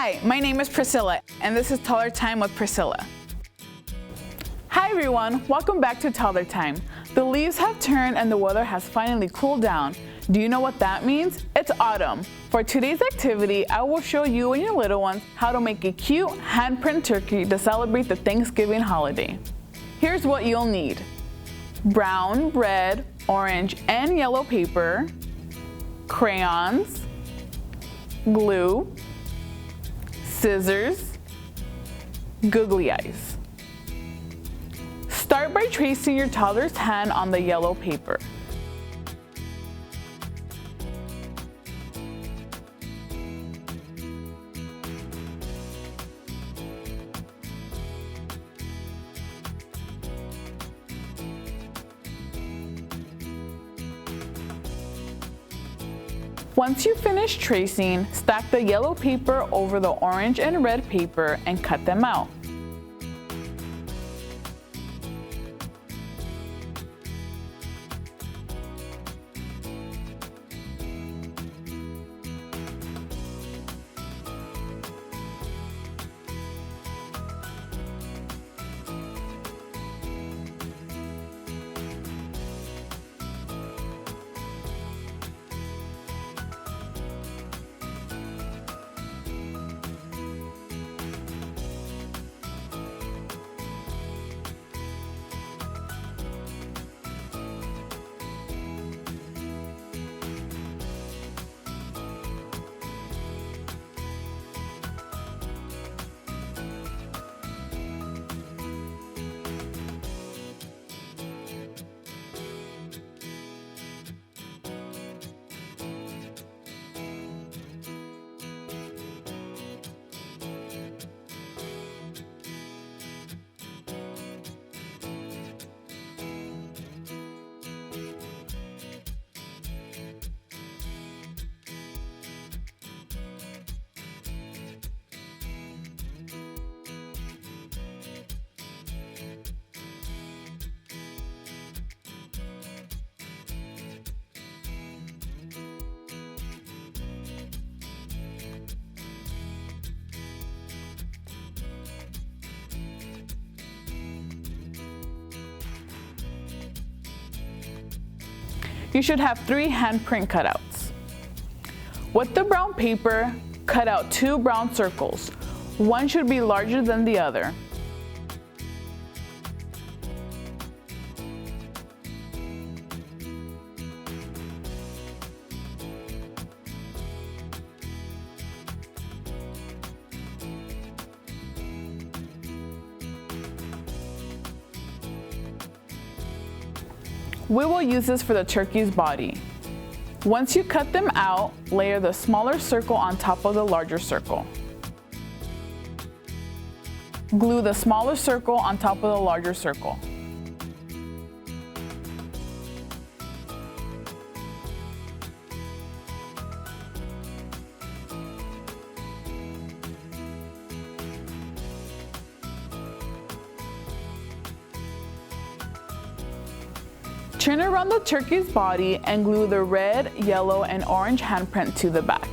Hi, my name is Priscilla, and this is Toddler Time with Priscilla. Hi everyone, welcome back to Toddler Time. The leaves have turned and the weather has finally cooled down. Do you know what that means? It's autumn. For today's activity, I will show you and your little ones how to make a cute handprint turkey to celebrate the Thanksgiving holiday. Here's what you'll need: brown, red, orange, and yellow paper, crayons, glue, scissors, googly eyes. Start by tracing your toddler's hand on the yellow paper. Once you finish tracing, stack the yellow paper over the orange and red paper and cut them out. You should have 3 handprint cutouts. With the brown paper, cut out 2 brown circles. One should be larger than the other. We will use this for the turkey's body. Once you cut them out, layer the smaller circle on top of the larger circle. Glue the smaller circle on top of the larger circle. Turn around the turkey's body and glue the red, yellow, and orange handprint to the back.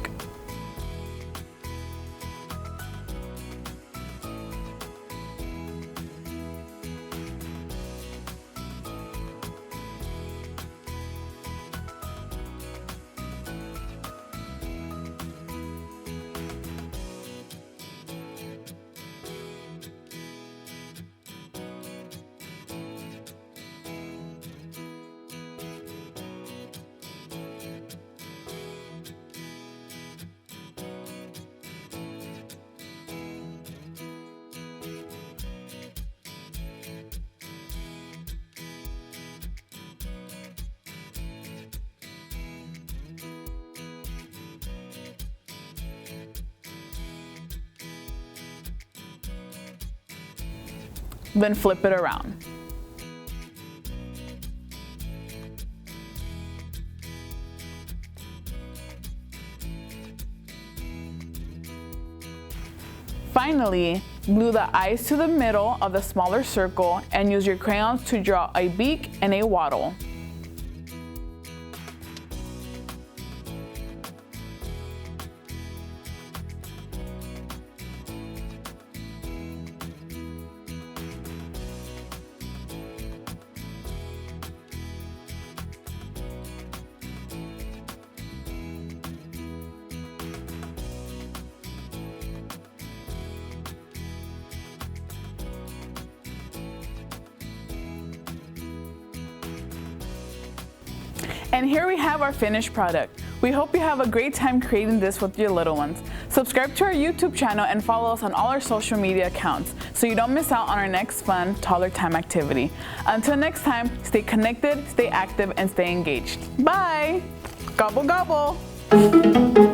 Then flip it around. Finally, glue the eyes to the middle of the smaller circle and use your crayons to draw a beak and a wattle. And here we have our finished product. We hope you have a great time creating this with your little ones. Subscribe to our YouTube channel and follow us on all our social media accounts so you don't miss out on our next fun Toddler Time activity. Until next time, stay connected, stay active, and stay engaged. Bye! Gobble gobble!